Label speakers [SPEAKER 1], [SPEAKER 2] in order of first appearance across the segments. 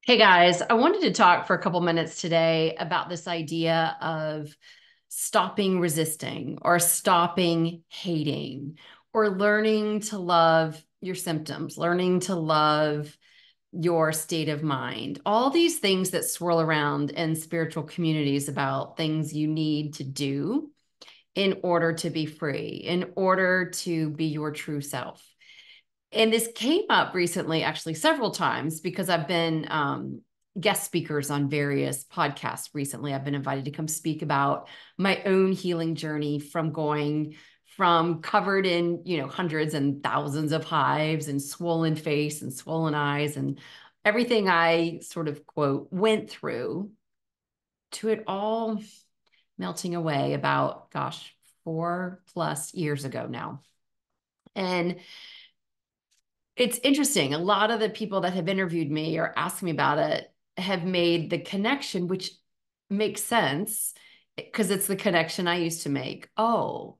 [SPEAKER 1] Hey guys, I wanted to talk for a couple minutes today about this idea of stopping resisting or stopping hating or learning to love your symptoms, learning to love your state of mind. All these things that swirl around in spiritual communities about things you need to do in order to be free, in order to be your true self. And this came up recently, actually, several times because I've been guest speakers on various podcasts recently. I've been invited to come speak about my own healing journey from going from covered in, hundreds and thousands of hives and swollen face and swollen eyes and everything I sort of quote went through to it all melting away about, gosh, 4+ years ago now. And it's interesting. A lot of the people that have interviewed me or asked me about it have made the connection, which makes sense because it's the connection I used to make. Oh,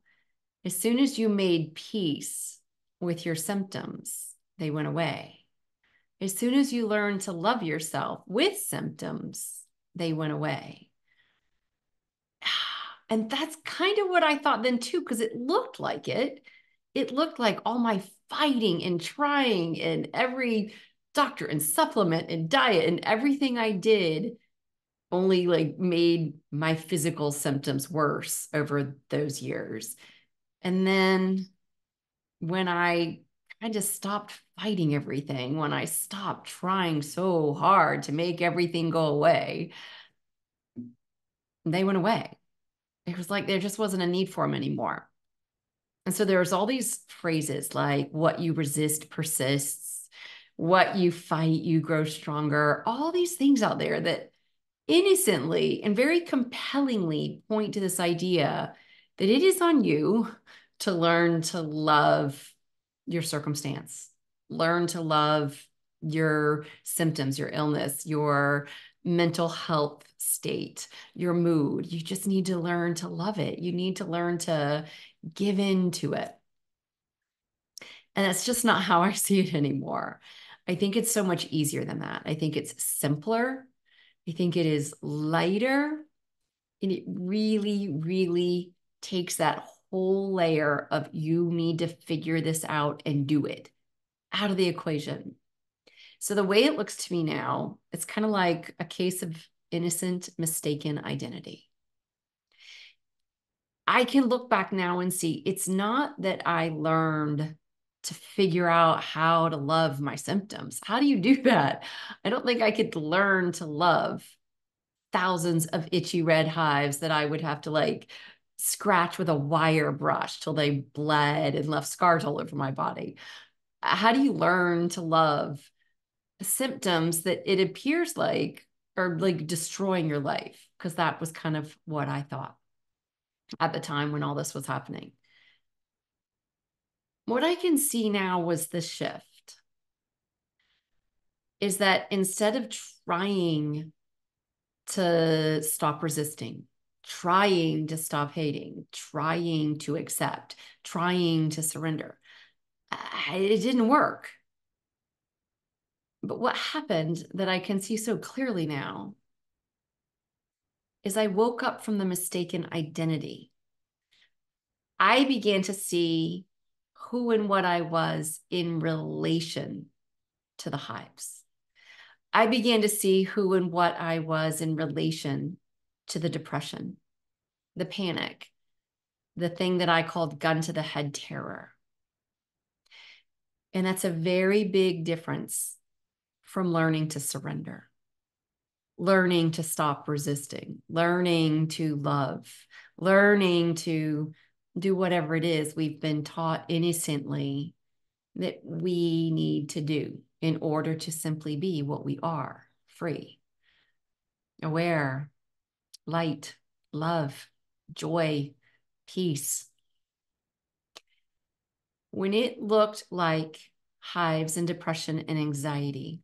[SPEAKER 1] as soon as you made peace with your symptoms, they went away. As soon as you learned to love yourself with symptoms, they went away. And that's kind of what I thought then too, because it looked like it. It looked like all my fighting and trying and every doctor and supplement and diet and everything I did only like made my physical symptoms worse over those years. And then when I kind of stopped fighting everything, when I stopped trying so hard to make everything go away, they went away. It was like there just wasn't a need for them anymore. And so there's all these phrases like what you resist persists, what you fight, you grow stronger, all these things out there that innocently and very compellingly point to this idea that it is on you to learn to love your circumstance, learn to love your symptoms, your illness, your mental health state, your mood. You just need to learn to love it. You need to learn to give in to it. And that's just not how I see it anymore. I think it's so much easier than that. I think it's simpler. I think it is lighter. And it really, really takes that whole layer of you need to figure this out and do it out of the equation. So the way it looks to me now, it's kind of like a case of innocent, mistaken identity. I can look back now and see it's not that I learned to figure out how to love my symptoms. How do you do that? I don't think I could learn to love thousands of itchy red hives that I would have to like scratch with a wire brush till they bled and left scars all over my body. How do you learn to love symptoms that it appears like are like destroying your life? Because that was kind of what I thought at the time when all this was happening. What I can see now was the shift is that instead of trying to stop resisting, trying to stop hating, trying to accept, trying to surrender, it didn't work. But what happened that I can see so clearly now is I woke up from the mistaken identity. I began to see who and what I was in relation to the hives. I began to see who and what I was in relation to the depression, the panic, the thing that I called gun to the head terror. And that's a very big difference from learning to surrender, learning to stop resisting, learning to love, learning to do whatever it is we've been taught innocently that we need to do in order to simply be what we are, free, aware, light, love, joy, peace. When it looked like hives and depression and anxiety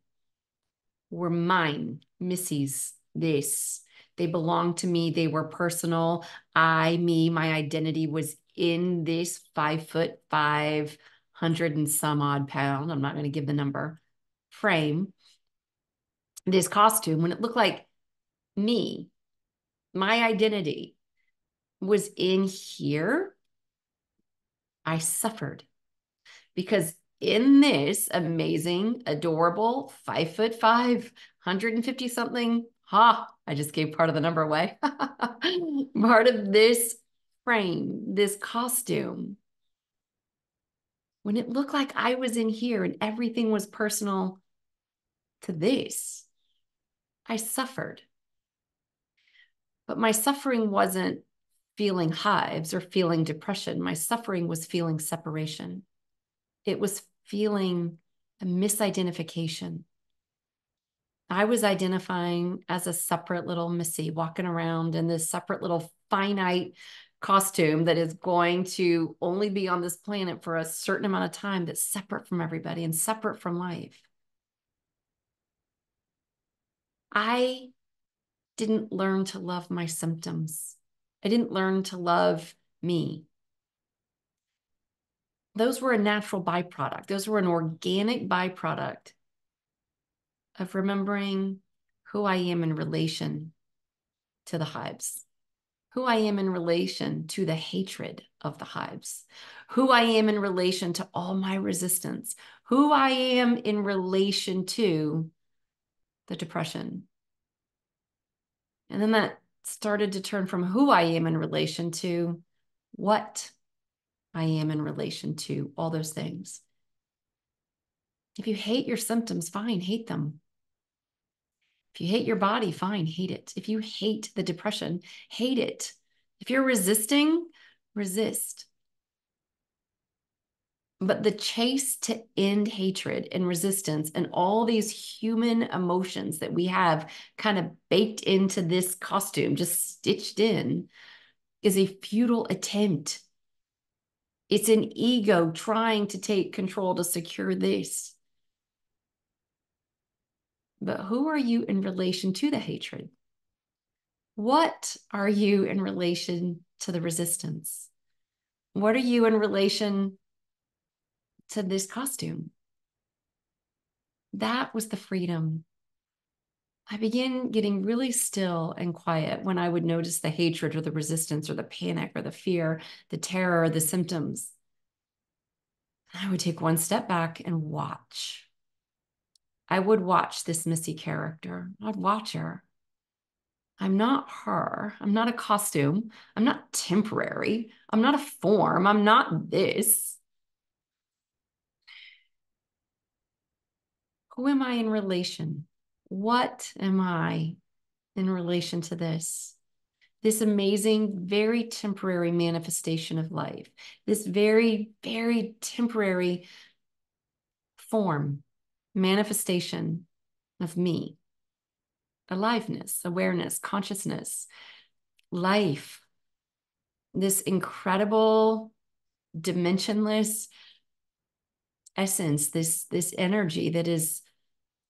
[SPEAKER 1] were mine, Missy's, this, they belonged to me, they were personal. Me, my identity was in this 5'5", 100 and some odd pound, I'm not going to give the number, frame. this costume, when it looked like me, my identity was in here, I suffered because in this amazing, adorable 5'5", 150 something, I just gave part of the number away. Part of this frame, this costume, when it looked like I was in here and everything was personal to this, I suffered. But my suffering wasn't feeling hives or feeling depression. My suffering was feeling separation. It was feeling a misidentification. I was identifying as a separate little Missy walking around in this separate little finite costume that is going to only be on this planet for a certain amount of time, that's separate from everybody and separate from life. I didn't learn to love my symptoms. I didn't learn to love me. Those were a natural byproduct. Those were an organic byproduct of remembering who I am in relation to the hives, who I am in relation to the hatred of the hives, who I am in relation to all my resistance, who I am in relation to the depression. And then that started to turn from who I am in relation to what I am in relation to all those things. If you hate your symptoms, fine, hate them. If you hate your body, fine, hate it. If you hate the depression, hate it. If you're resisting, resist. But the chase to end hatred and resistance and all these human emotions that we have kind of baked into this costume, just stitched in, is a futile attempt. It's an ego trying to take control to secure this. But who are you in relation to the hatred? What are you in relation to the resistance? What are you in relation to this costume? That was the freedom. I began getting really still and quiet when I would notice the hatred or the resistance or the panic or the fear, the terror, the symptoms. I would take one step back and watch. I would watch this Missy character. I'd watch her. I'm not her. I'm not a costume. I'm not temporary. I'm not a form. I'm not this. Who am I in relation? What am I in relation to this? This amazing, very temporary manifestation of life, this very, very temporary form, manifestation of me, aliveness, awareness, consciousness, life, this incredible, dimensionless essence, this energy that is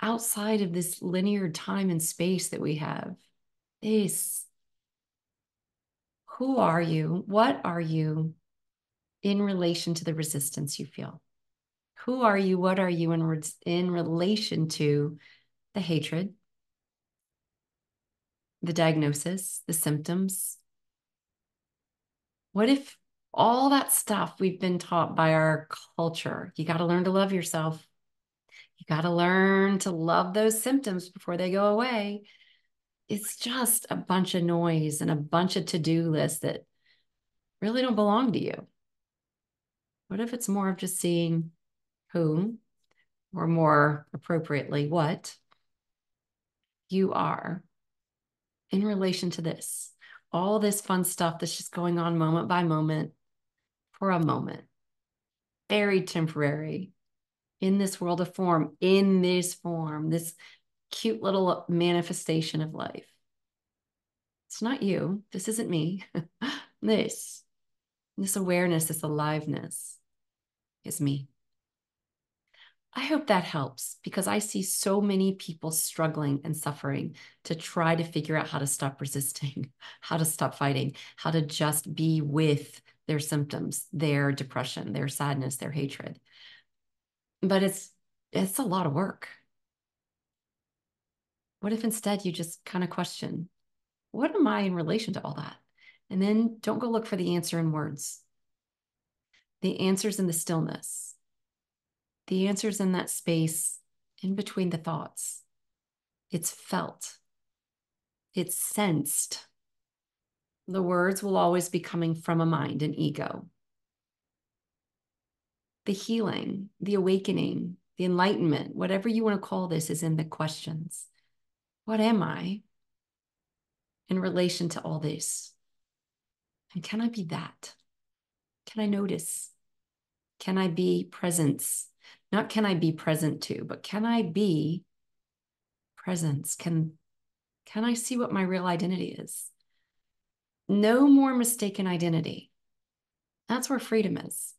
[SPEAKER 1] outside of this linear time and space that we have. This, who are you? What are you in relation to the resistance you feel? Who are you? What are you in relation to the hatred, the diagnosis, the symptoms? What if all that stuff we've been taught by our culture, you got to learn to love yourself. You got to learn to love those symptoms before they go away. It's just a bunch of noise and a bunch of to-do lists that really don't belong to you. What if it's more of just seeing who, or more appropriately, what you are in relation to this? All this fun stuff that's just going on moment by moment for a moment, very temporary in this world of form, in this form, this cute little manifestation of life. It's not you. This isn't me. This awareness, this aliveness is me. I hope that helps because I see so many people struggling and suffering to try to figure out how to stop resisting, how to stop fighting, how to just be with their symptoms, their depression, their sadness, their hatred. But it's a lot of work. What if instead you just kind of question, what am I in relation to all that? And then don't go look for the answer in words. The answer's in the stillness. The answer's in that space in between the thoughts. It's felt. It's sensed. The words will always be coming from a mind, an ego. The healing, the awakening, the enlightenment, whatever you want to call this, is in the questions. What am I in relation to all this? And can I be that? Can I notice? Can I be presence? Not can I be present to, but can I be presence? Can I see what my real identity is? No more mistaken identity. That's where freedom is.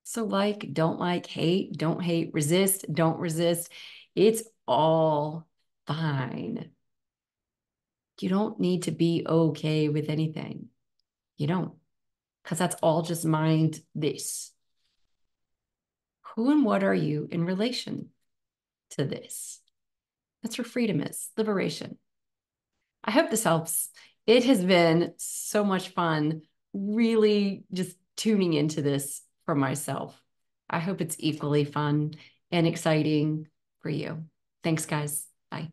[SPEAKER 1] So like, don't hate, resist, don't resist. It's all fine. You don't need to be okay with anything. You don't, because that's all just mind this. Who and what are you in relation to this? That's where freedom is, liberation. I hope this helps. It has been so much fun, really just tuning into this for myself. I hope it's equally fun and exciting for you. Thanks, guys. Bye.